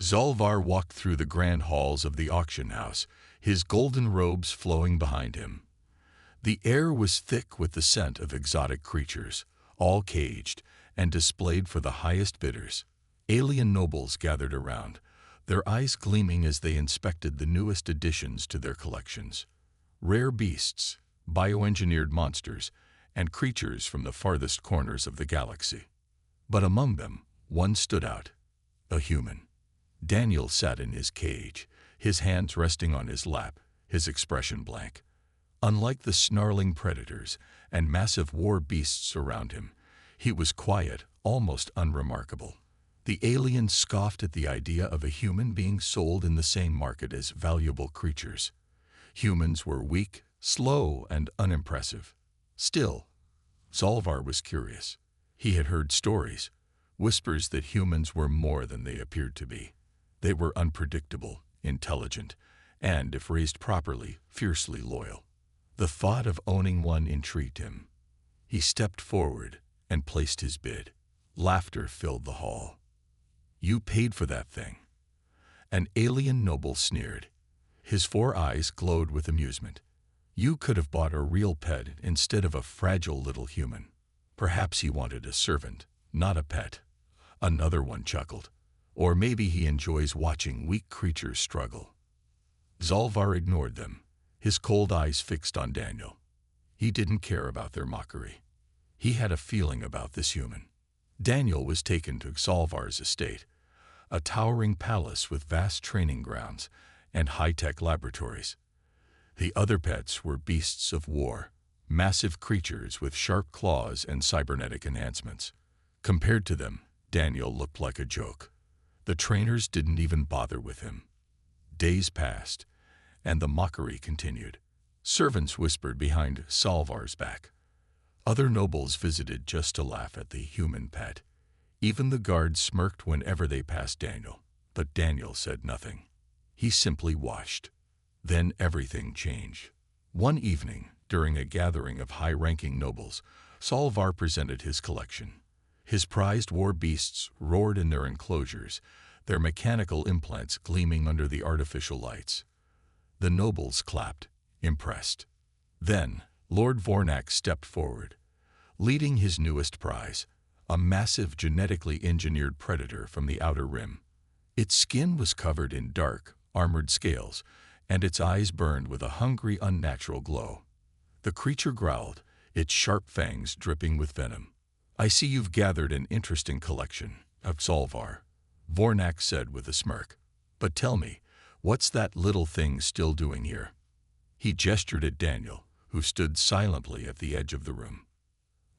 Zolvar walked through the grand halls of the auction house, his golden robes flowing behind him. The air was thick with the scent of exotic creatures, all caged and displayed for the highest bidders. Alien nobles gathered around, their eyes gleaming as they inspected the newest additions to their collections. Rare beasts, bioengineered monsters, and creatures from the farthest corners of the galaxy. But among them, one stood out, a human. Daniel sat in his cage, his hands resting on his lap, his expression blank. Unlike the snarling predators and massive war beasts around him, he was quiet, almost unremarkable. The alien scoffed at the idea of a human being sold in the same market as valuable creatures. Humans were weak, slow, and unimpressive. Still, Zolvar was curious. He had heard stories, whispers that humans were more than they appeared to be. They were unpredictable, intelligent, and, if raised properly, fiercely loyal. The thought of owning one intrigued him. He stepped forward and placed his bid. Laughter filled the hall. "You paid for that thing." An alien noble sneered. His 4 eyes glowed with amusement. "You could have bought a real pet instead of a fragile little human." Perhaps he wanted a servant, not a pet. Another one chuckled. Or maybe he enjoys watching weak creatures struggle. Zolvar ignored them, his cold eyes fixed on Daniel. He didn't care about their mockery. He had a feeling about this human. Daniel was taken to Zolvar's estate, a towering palace with vast training grounds and high-tech laboratories. The other pets were beasts of war, massive creatures with sharp claws and cybernetic enhancements. Compared to them, Daniel looked like a joke. The trainers didn't even bother with him. Days passed, and the mockery continued. Servants whispered behind Zolvar's back. Other nobles visited just to laugh at the human pet. Even the guards smirked whenever they passed Daniel, but Daniel said nothing. He simply watched. Then everything changed. One evening, during a gathering of high-ranking nobles, Zolvar presented his collection. His prized war beasts roared in their enclosures, their mechanical implants gleaming under the artificial lights. The nobles clapped, impressed. Then, Lord Vornak stepped forward, leading his newest prize, a massive genetically engineered predator from the Outer Rim. Its skin was covered in dark, armored scales, and its eyes burned with a hungry, unnatural glow. The creature growled, its sharp fangs dripping with venom. "I see you've gathered an interesting collection of Zolvar," Vornak said with a smirk. "But tell me, what's that little thing still doing here?" He gestured at Daniel, who stood silently at the edge of the room.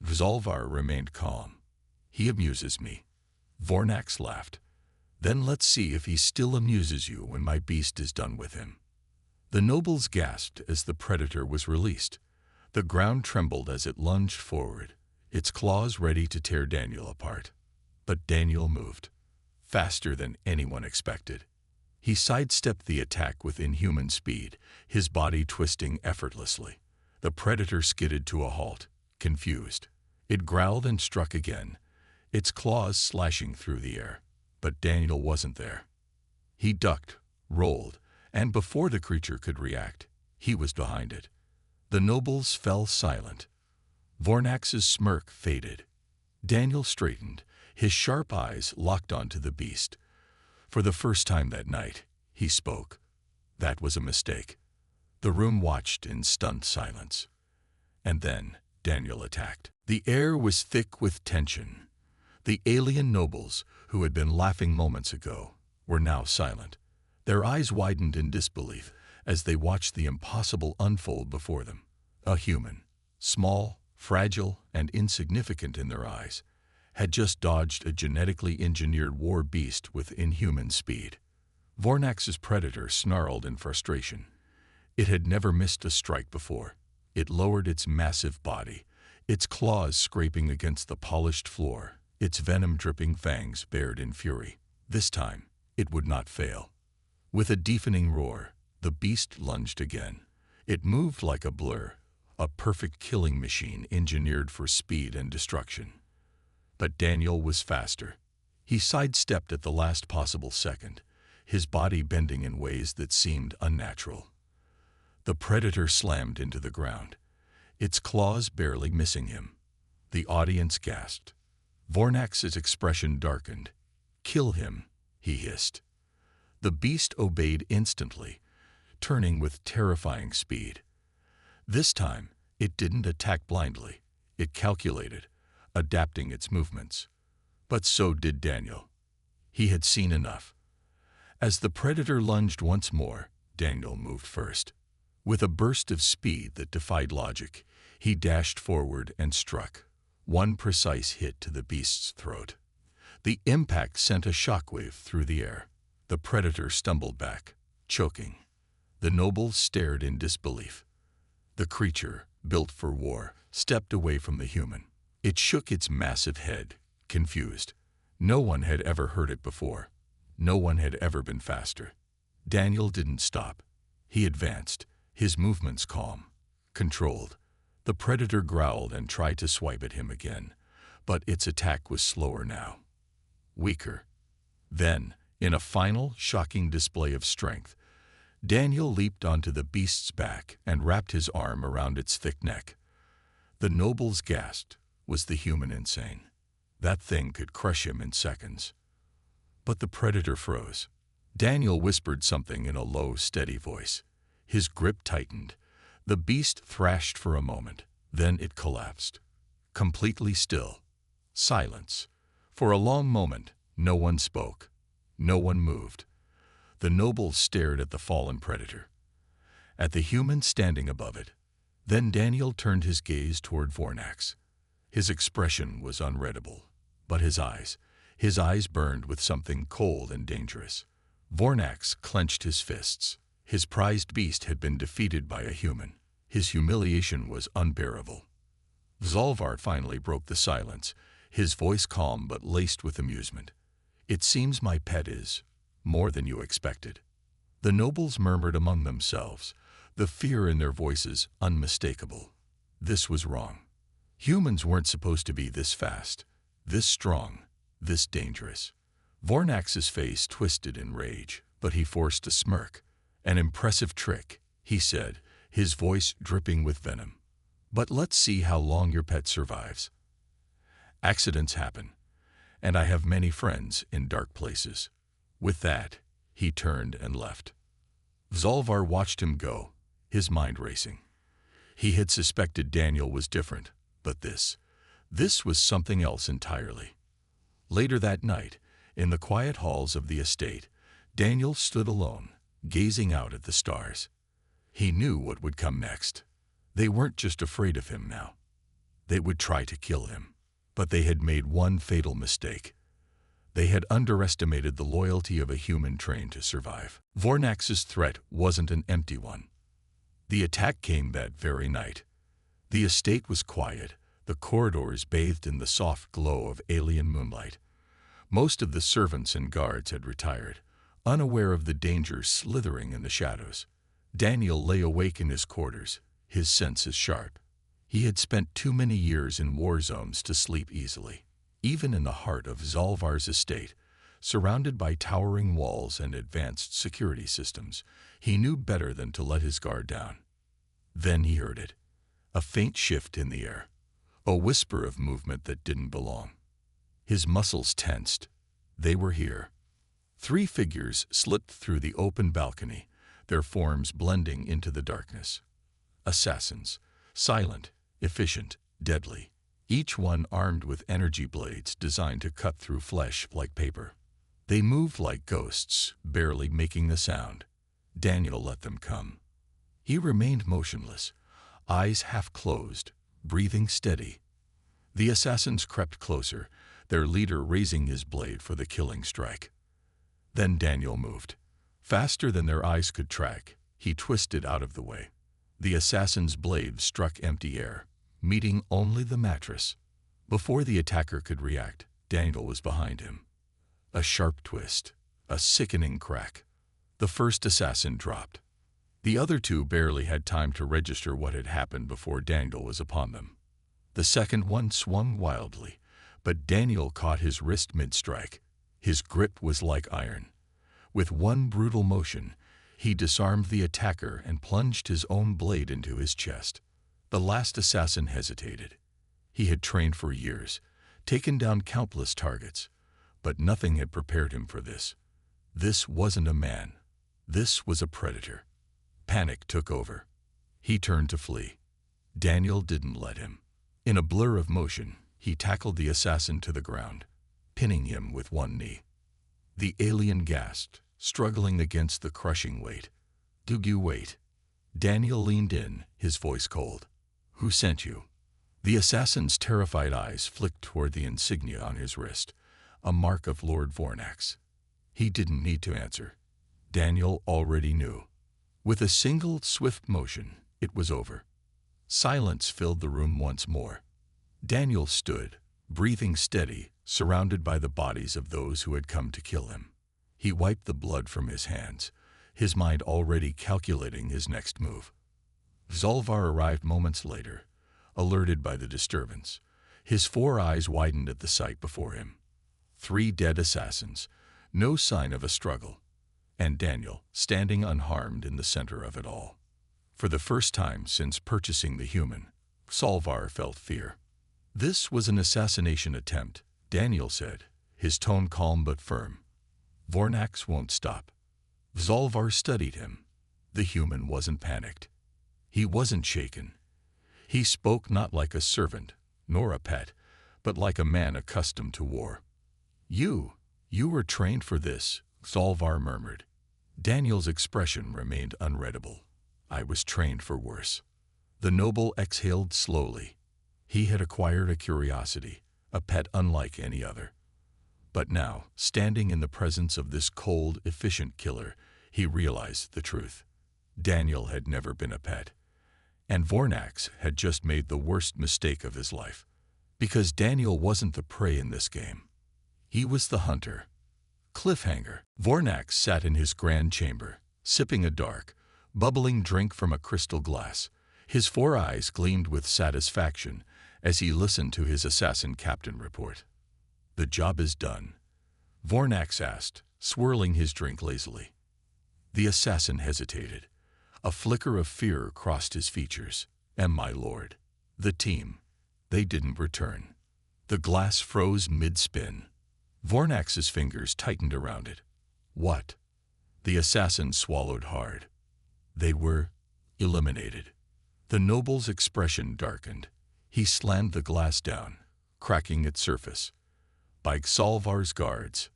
Zolvar remained calm. "He amuses me." Vornak laughed. "Then let's see if he still amuses you when my beast is done with him." The nobles gasped as the predator was released. The ground trembled as it lunged forward, its claws ready to tear Daniel apart. But Daniel moved, faster than anyone expected. He sidestepped the attack with inhuman speed, his body twisting effortlessly. The predator skidded to a halt, confused. It growled and struck again, its claws slashing through the air. But Daniel wasn't there. He ducked, rolled, and before the creature could react, he was behind it. The nobles fell silent. Vornak's smirk faded. Daniel straightened, his sharp eyes locked onto the beast. For the first time that night, he spoke. That was a mistake. The room watched in stunned silence. And then Daniel attacked. The air was thick with tension. The alien nobles, who had been laughing moments ago, were now silent. Their eyes widened in disbelief as they watched the impossible unfold before them. A human, small, fragile, and insignificant in their eyes, had just dodged a genetically engineered war beast with inhuman speed. Vornak's predator snarled in frustration. It had never missed a strike before. It lowered its massive body, its claws scraping against the polished floor, its venom-dripping fangs bared in fury. This time, it would not fail. With a deafening roar, the beast lunged again. It moved like a blur, a perfect killing machine engineered for speed and destruction. But Daniel was faster. He sidestepped at the last possible second, his body bending in ways that seemed unnatural. The predator slammed into the ground, its claws barely missing him. The audience gasped. Vornax's expression darkened. "Kill him," he hissed. The beast obeyed instantly, turning with terrifying speed. This time, it didn't attack blindly. It calculated, adapting its movements. But so did Daniel. He had seen enough. As the predator lunged once more, Daniel moved first. With a burst of speed that defied logic, he dashed forward and struck. One precise hit to the beast's throat. The impact sent a shockwave through the air. The predator stumbled back, choking. The nobles stared in disbelief. The creature, built for war, stepped away from the human. It shook its massive head, confused. No one had ever heard it before. No one had ever been faster. Daniel didn't stop. He advanced, his movements calm, controlled. The predator growled and tried to swipe at him again, but its attack was slower now, weaker. Then, in a final, shocking display of strength, Daniel leaped onto the beast's back and wrapped his arm around its thick neck. The nobles gasped. Was the human insane? That thing could crush him in seconds. But the predator froze. Daniel whispered something in a low, steady voice. His grip tightened. The beast thrashed for a moment. Then it collapsed. Completely still. Silence. For a long moment, no one spoke. No one moved. The nobles stared at the fallen predator, at the human standing above it. Then Daniel turned his gaze toward Vornax. His expression was unreadable, but his eyes burned with something cold and dangerous. Vornax clenched his fists. His prized beast had been defeated by a human. His humiliation was unbearable. Zalvar finally broke the silence, his voice calm but laced with amusement. "It seems my pet is more than you expected." The nobles murmured among themselves, the fear in their voices unmistakable. This was wrong. Humans weren't supposed to be this fast, this strong, this dangerous. Vornax's face twisted in rage, but he forced a smirk. "An impressive trick," he said, his voice dripping with venom. "But let's see how long your pet survives. Accidents happen, and I have many friends in dark places." With that, he turned and left. Zalvar watched him go, his mind racing. He had suspected Daniel was different, but this was something else entirely. Later that night, in the quiet halls of the estate, Daniel stood alone, gazing out at the stars. He knew what would come next. They weren't just afraid of him now. They would try to kill him. But they had made one fatal mistake. They had underestimated the loyalty of a human trained to survive. Vornax's threat wasn't an empty one. The attack came that very night. The estate was quiet, the corridors bathed in the soft glow of alien moonlight. Most of the servants and guards had retired, unaware of the dangers slithering in the shadows. Daniel lay awake in his quarters, his senses sharp. He had spent too many years in war zones to sleep easily. Even in the heart of Zalvar's estate, surrounded by towering walls and advanced security systems, he knew better than to let his guard down. Then he heard it. A faint shift in the air. A whisper of movement that didn't belong. His muscles tensed. They were here. 3 figures slipped through the open balcony, their forms blending into the darkness. Assassins, silent, efficient, deadly, each one armed with energy blades designed to cut through flesh like paper. They moved like ghosts, barely making a sound. Daniel let them come. He remained motionless, eyes half closed, breathing steady. The assassins crept closer, their leader raising his blade for the killing strike. Then Daniel moved. Faster than their eyes could track, he twisted out of the way. The assassin's blade struck empty air, meeting only the mattress. Before the attacker could react, Daniel was behind him. A sharp twist, a sickening crack. The first assassin dropped. The other 2 barely had time to register what had happened before Daniel was upon them. The second one swung wildly, but Daniel caught his wrist mid-strike. His grip was like iron. With one brutal motion, he disarmed the attacker and plunged his own blade into his chest. The last assassin hesitated. He had trained for years, taken down countless targets, but nothing had prepared him for this. This wasn't a man. This was a predator. Panic took over. He turned to flee. Daniel didn't let him. In a blur of motion, he tackled the assassin to the ground, pinning him with one knee. The alien gasped, struggling against the crushing weight. "Do you wait?" Daniel leaned in, his voice cold. "Who sent you?" The assassin's terrified eyes flicked toward the insignia on his wrist, a mark of Lord Vornax. He didn't need to answer. Daniel already knew. With a single, swift motion, it was over. Silence filled the room once more. Daniel stood, breathing steady, surrounded by the bodies of those who had come to kill him. He wiped the blood from his hands, his mind already calculating his next move. Zolvar arrived moments later, alerted by the disturbance. His 4 eyes widened at the sight before him. 3 dead assassins, no sign of a struggle, and Daniel standing unharmed in the center of it all. For the first time since purchasing the human, Zolvar felt fear. "This was an assassination attempt," Daniel said, his tone calm but firm. "Vornax won't stop." Zolvar studied him. The human wasn't panicked. He wasn't shaken. He spoke not like a servant, nor a pet, but like a man accustomed to war. You were trained for this," Zolvar murmured. Daniel's expression remained unreadable. "I was trained for worse." The noble exhaled slowly. He had acquired a curiosity, a pet unlike any other. But now, standing in the presence of this cold, efficient killer, he realized the truth. Daniel had never been a pet. And Vornax had just made the worst mistake of his life. Because Daniel wasn't the prey in this game. He was the hunter. Cliffhanger. Vornax sat in his grand chamber, sipping a dark, bubbling drink from a crystal glass. His 4 eyes gleamed with satisfaction as he listened to his assassin captain report. "The job is done," Vornax asked, swirling his drink lazily. The assassin hesitated. A flicker of fear crossed his features. "And my lord, the team, they didn't return." The glass froze mid-spin. Vornax's fingers tightened around it. "What?" The assassin swallowed hard. "They were eliminated." The noble's expression darkened. He slammed the glass down, cracking its surface. "By Zolvar's guards."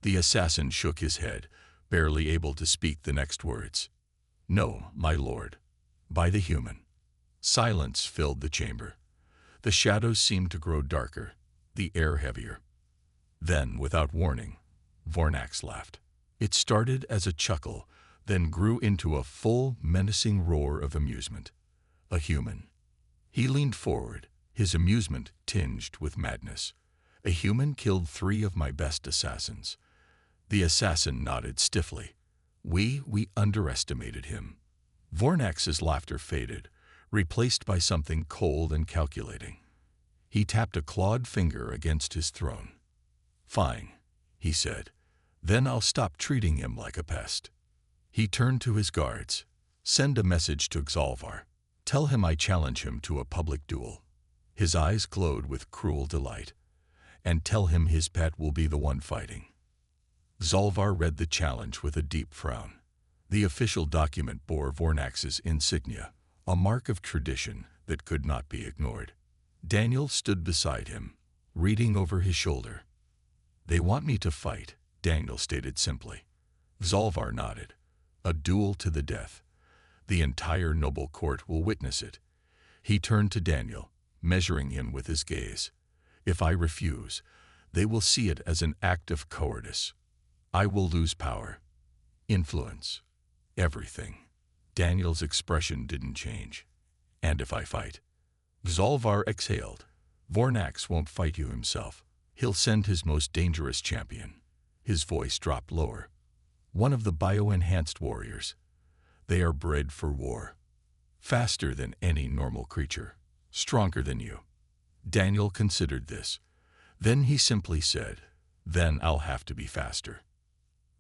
The assassin shook his head, barely able to speak the next words. "No, my lord. By the human." Silence filled the chamber. The shadows seemed to grow darker, the air heavier. Then, without warning, Vornax laughed. It started as a chuckle, then grew into a full, menacing roar of amusement. A human. He leaned forward, his amusement tinged with madness. "A human killed 3 of my best assassins." The assassin nodded stiffly. We underestimated him." Vornax's laughter faded, replaced by something cold and calculating. He tapped a clawed finger against his throne. "Fine," he said. "Then I'll stop treating him like a pest." He turned to his guards. "Send a message to Zolvar. Tell him I challenge him to a public duel." His eyes glowed with cruel delight. "And tell him his pet will be the one fighting." Zolvar read the challenge with a deep frown. The official document bore Vornax's insignia, a mark of tradition that could not be ignored. Daniel stood beside him, reading over his shoulder. "They want me to fight," Daniel stated simply. Zolvar nodded. "A duel to the death. The entire noble court will witness it." He turned to Daniel, measuring him with his gaze. "If I refuse, they will see it as an act of cowardice. I will lose power, influence, everything." Daniel's expression didn't change. "And if I fight?" Zolvar exhaled. "Vornax won't fight you himself. He'll send his most dangerous champion." His voice dropped lower. "One of the bio-enhanced warriors. They are bred for war. Faster than any normal creature. Stronger than you." Daniel considered this. Then he simply said, "Then I'll have to be faster."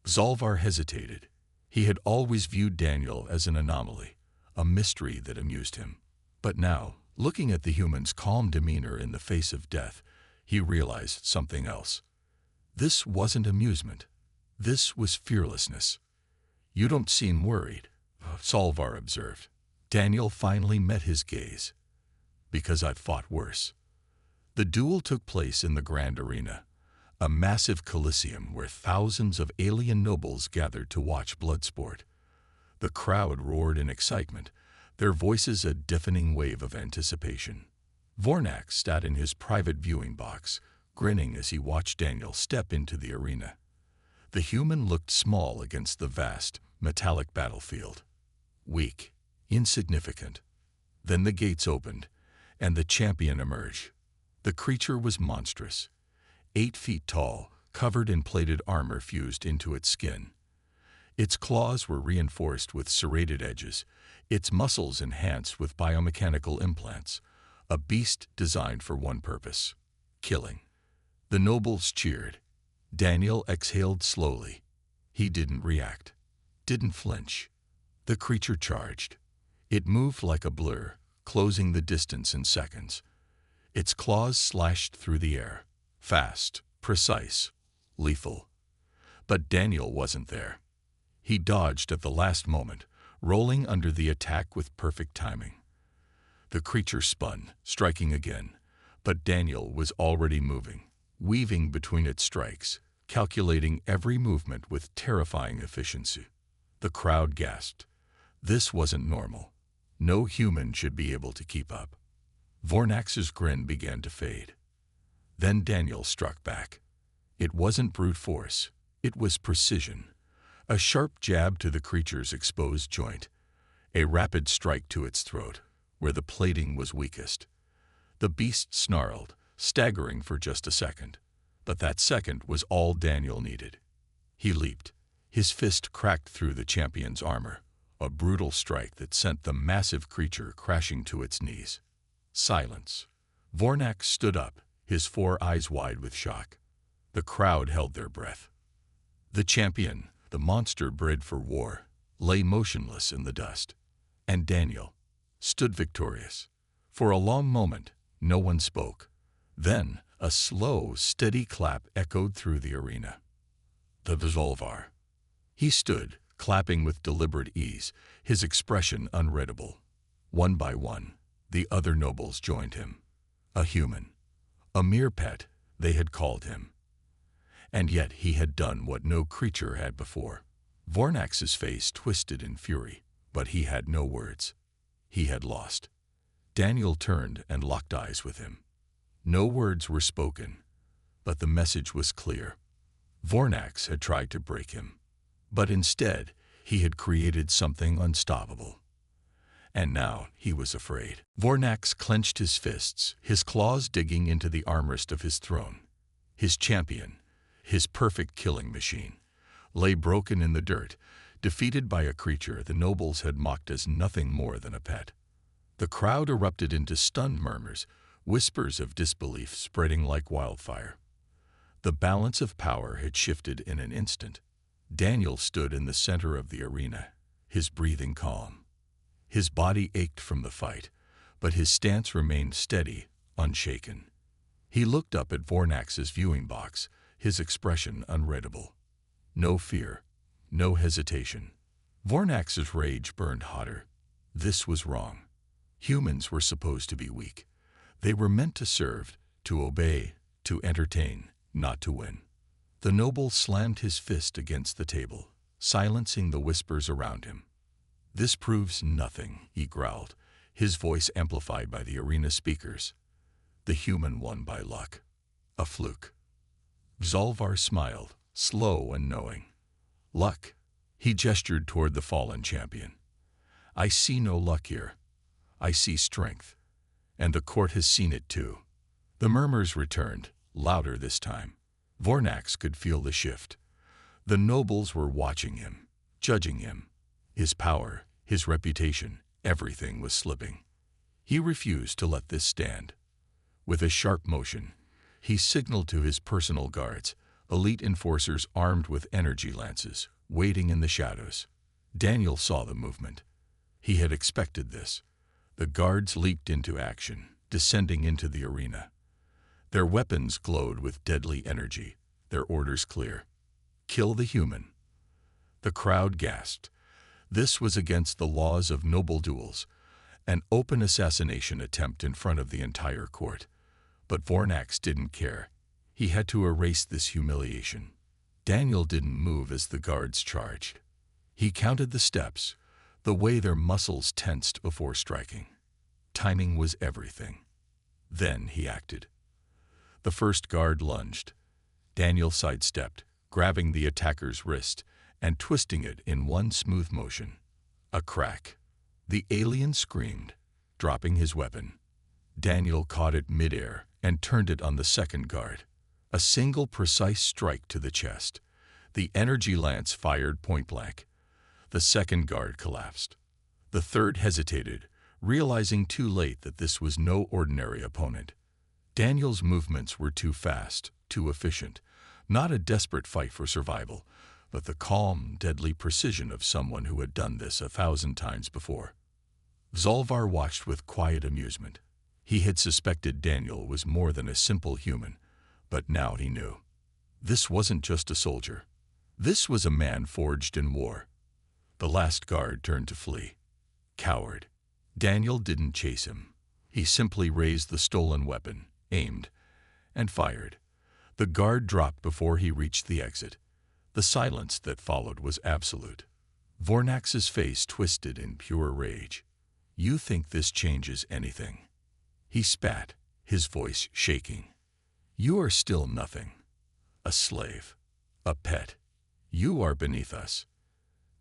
Zalvar hesitated. He had always viewed Daniel as an anomaly, a mystery that amused him. But now, looking at the human's calm demeanor in the face of death, he realized something else. This wasn't amusement. This was fearlessness. "You don't seem worried," Zalvar observed. Daniel finally met his gaze. "Because I've fought worse." The duel took place in the Grand Arena, a massive coliseum where thousands of alien nobles gathered to watch blood sport. The crowd roared in excitement, their voices a deafening wave of anticipation. Vornax sat in his private viewing box, grinning as he watched Daniel step into the arena. The human looked small against the vast, metallic battlefield. Weak, insignificant. Then the gates opened, and the champion emerged. The creature was monstrous. 8 feet tall, covered in plated armor fused into its skin. Its claws were reinforced with serrated edges, its muscles enhanced with biomechanical implants, a beast designed for one purpose: killing. The nobles cheered. Daniel exhaled slowly. He didn't react, didn't flinch. The creature charged. It moved like a blur, closing the distance in seconds. Its claws slashed through the air, fast, precise, lethal. But Daniel wasn't there. He dodged at the last moment, rolling under the attack with perfect timing. The creature spun, striking again, but Daniel was already moving, weaving between its strikes, calculating every movement with terrifying efficiency. The crowd gasped. This wasn't normal. No human should be able to keep up. Vornax's grin began to fade. Then Daniel struck back. It wasn't brute force. It was precision. A sharp jab to the creature's exposed joint. A rapid strike to its throat, where the plating was weakest. The beast snarled, staggering for just a second. But that second was all Daniel needed. He leaped. His fist cracked through the champion's armor, a brutal strike that sent the massive creature crashing to its knees. Silence. Vornax stood up, his 4 eyes wide with shock. The crowd held their breath. The champion, the monster bred for war, lay motionless in the dust. And Daniel stood victorious. For a long moment, no one spoke. Then, a slow, steady clap echoed through the arena. The Zalvar. He stood, clapping with deliberate ease, his expression unreadable. One by one, the other nobles joined him. A human. A mere pet, they had called him. And yet he had done what no creature had before. Vornax's face twisted in fury, but he had no words. He had lost. Daniel turned and locked eyes with him. No words were spoken, but the message was clear. Vornax had tried to break him, but instead he had created something unstoppable. And now he was afraid. Vornax clenched his fists, his claws digging into the armrest of his throne. His champion, his perfect killing machine, lay broken in the dirt, defeated by a creature the nobles had mocked as nothing more than a pet. The crowd erupted into stunned murmurs, whispers of disbelief spreading like wildfire. The balance of power had shifted in an instant. Daniel stood in the center of the arena, his breathing calm. His body ached from the fight, but his stance remained steady, unshaken. He looked up at Vornax's viewing box, his expression unreadable. No fear, no hesitation. Vornax's rage burned hotter. This was wrong. Humans were supposed to be weak. They were meant to serve, to obey, to entertain, not to win. The noble slammed his fist against the table, silencing the whispers around him. "This proves nothing," he growled, his voice amplified by the arena speakers. "The human won by luck. A fluke." Zalvar smiled, slow and knowing. "Luck?" He gestured toward the fallen champion. "I see no luck here. I see strength. And the court has seen it too." The murmurs returned, louder this time. Vornax could feel the shift. The nobles were watching him, judging him. His power, his reputation, everything was slipping. He refused to let this stand. With a sharp motion, he signaled to his personal guards, elite enforcers armed with energy lances, waiting in the shadows. Daniel saw the movement. He had expected this. The guards leaped into action, descending into the arena. Their weapons glowed with deadly energy, their orders clear. Kill the human. The crowd gasped. This was against the laws of noble duels, an open assassination attempt in front of the entire court. But Vornax didn't care. He had to erase this humiliation. Daniel didn't move as the guards charged. He counted the steps, the way their muscles tensed before striking. Timing was everything. Then he acted. The first guard lunged. Daniel sidestepped, grabbing the attacker's wrist and twisting it in one smooth motion. A crack. The alien screamed, dropping his weapon. Daniel caught it midair and turned it on the second guard. A single precise strike to the chest. The energy lance fired point-blank. The second guard collapsed. The third hesitated, realizing too late that this was no ordinary opponent. Daniel's movements were too fast, too efficient, not a desperate fight for survival, but the calm, deadly precision of someone who had done this 1,000 times before. Zolvar watched with quiet amusement. He had suspected Daniel was more than a simple human, but now he knew. This wasn't just a soldier. This was a man forged in war. The last guard turned to flee. Coward. Daniel didn't chase him. He simply raised the stolen weapon, aimed, and fired. The guard dropped before he reached the exit. The silence that followed was absolute. Vornax's face twisted in pure rage. You think this changes anything? He spat, his voice shaking. You are still nothing. A slave. A pet. You are beneath us.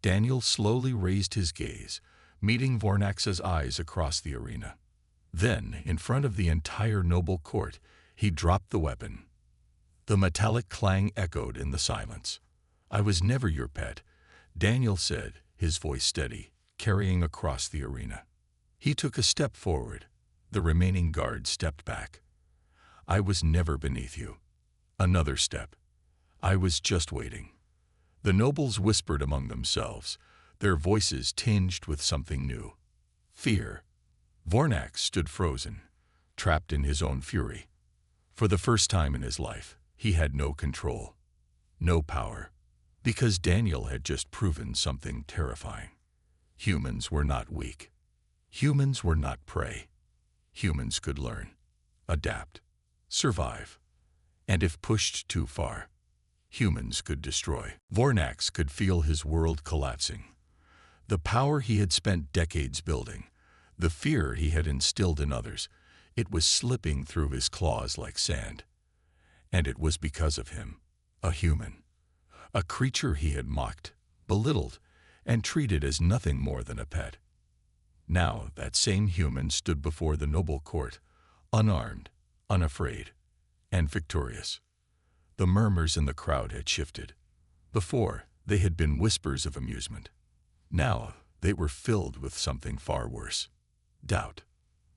Daniel slowly raised his gaze, meeting Vornax's eyes across the arena. Then, in front of the entire noble court, he dropped the weapon. The metallic clang echoed in the silence. I was never your pet, Daniel said, his voice steady, carrying across the arena. He took a step forward. The remaining guards stepped back. I was never beneath you. Another step. I was just waiting. The nobles whispered among themselves, their voices tinged with something new. Fear. Vornax stood frozen, trapped in his own fury. For the first time in his life, he had no control, no power, because Daniel had just proven something terrifying. Humans were not weak. Humans were not prey. Humans could learn, adapt, survive, and if pushed too far, humans could destroy. Vornax could feel his world collapsing. The power he had spent decades building, the fear he had instilled in others, it was slipping through his claws like sand. And it was because of him, a human, a creature he had mocked, belittled, and treated as nothing more than a pet. Now that same human stood before the noble court, unarmed, unafraid, and victorious. The murmurs in the crowd had shifted. Before, they had been whispers of amusement. Now they were filled with something far worse. Doubt.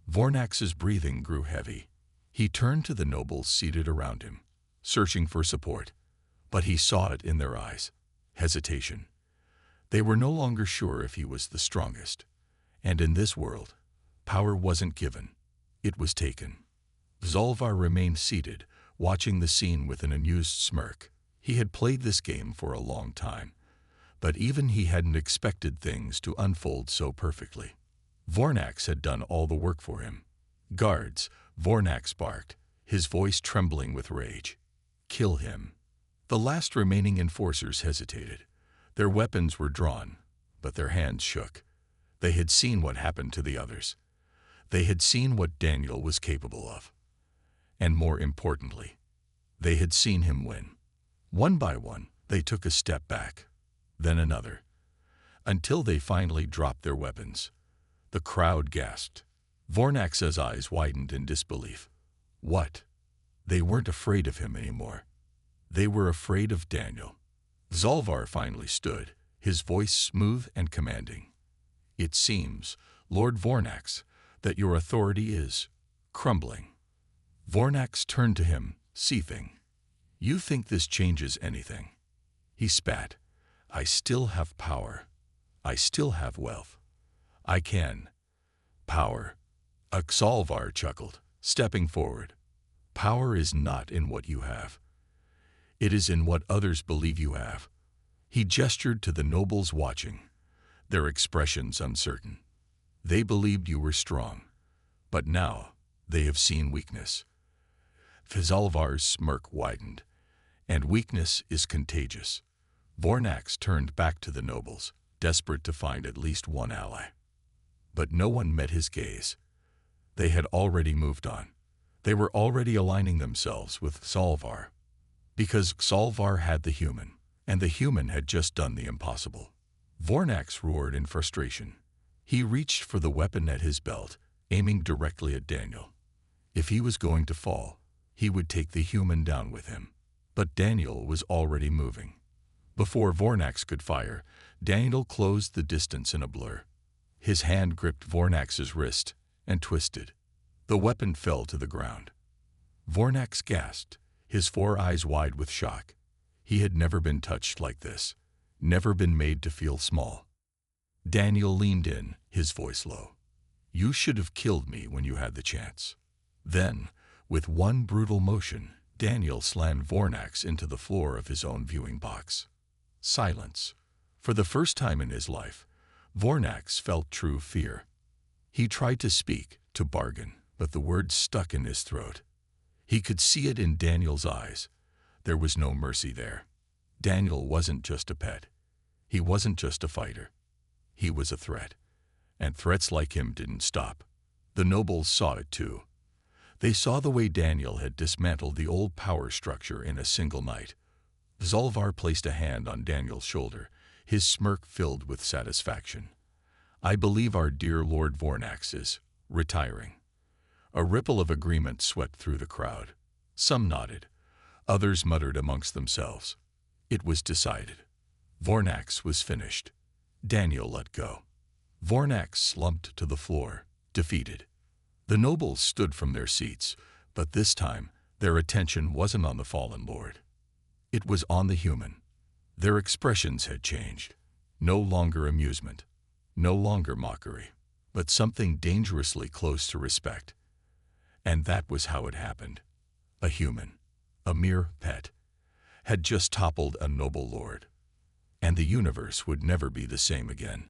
Vornax's breathing grew heavy. He turned to the nobles seated around him, searching for support, but he saw it in their eyes. Hesitation. They were no longer sure if he was the strongest. And in this world, power wasn't given, it was taken. Zolvar remained seated, watching the scene with an amused smirk. He had played this game for a long time, but even he hadn't expected things to unfold so perfectly. Vornax had done all the work for him. Guards, Vornax barked, his voice trembling with rage. Kill him. The last remaining enforcers hesitated. Their weapons were drawn, but their hands shook. They had seen what happened to the others. They had seen what Daniel was capable of. And more importantly, they had seen him win. One by one, they took a step back, then another, until they finally dropped their weapons. The crowd gasped. Vornax's eyes widened in disbelief. What? They weren't afraid of him anymore. They were afraid of Daniel. Zolvar finally stood, his voice smooth and commanding. It seems, Lord Vornax, that your authority is crumbling. Vornax turned to him, seething. You think this changes anything? He spat. I still have power. I still have wealth. I can. Power. Xalvar chuckled, stepping forward. Power is not in what you have. It is in what others believe you have. He gestured to the nobles watching, their expressions uncertain. They believed you were strong, but now they have seen weakness. Xalvar's smirk widened, and weakness is contagious. Vornax turned back to the nobles, desperate to find at least one ally. But no one met his gaze. They had already moved on. They were already aligning themselves with Xalvar. Because Xalvar had the human, and the human had just done the impossible. Vornax roared in frustration. He reached for the weapon at his belt, aiming directly at Daniel. If he was going to fall, he would take the human down with him. But Daniel was already moving. Before Vornax could fire, Daniel closed the distance in a blur. His hand gripped Vornax's wrist and twisted. The weapon fell to the ground. Vornax gasped, his 4 eyes wide with shock. He had never been touched like this, never been made to feel small. Daniel leaned in, his voice low. You should have killed me when you had the chance. Then, with one brutal motion, Daniel slammed Vornax into the floor of his own viewing box. Silence. For the first time in his life, Vornax felt true fear. He tried to speak, to bargain, but the words stuck in his throat. He could see it in Daniel's eyes. There was no mercy there. Daniel wasn't just a pet. He wasn't just a fighter. He was a threat. And threats like him didn't stop. The nobles saw it too. They saw the way Daniel had dismantled the old power structure in a single night. Xalvar placed a hand on Daniel's shoulder, his smirk filled with satisfaction. I believe our dear Lord Vornax is retiring. A ripple of agreement swept through the crowd. Some nodded. Others muttered amongst themselves. It was decided. Vornax was finished. Daniel let go. Vornax slumped to the floor, defeated. The nobles stood from their seats, but this time their attention wasn't on the fallen lord. It was on the human. Their expressions had changed. No longer amusement, no longer mockery, but something dangerously close to respect. And that was how it happened. A human, a mere pet, had just toppled a noble lord. And the universe would never be the same again.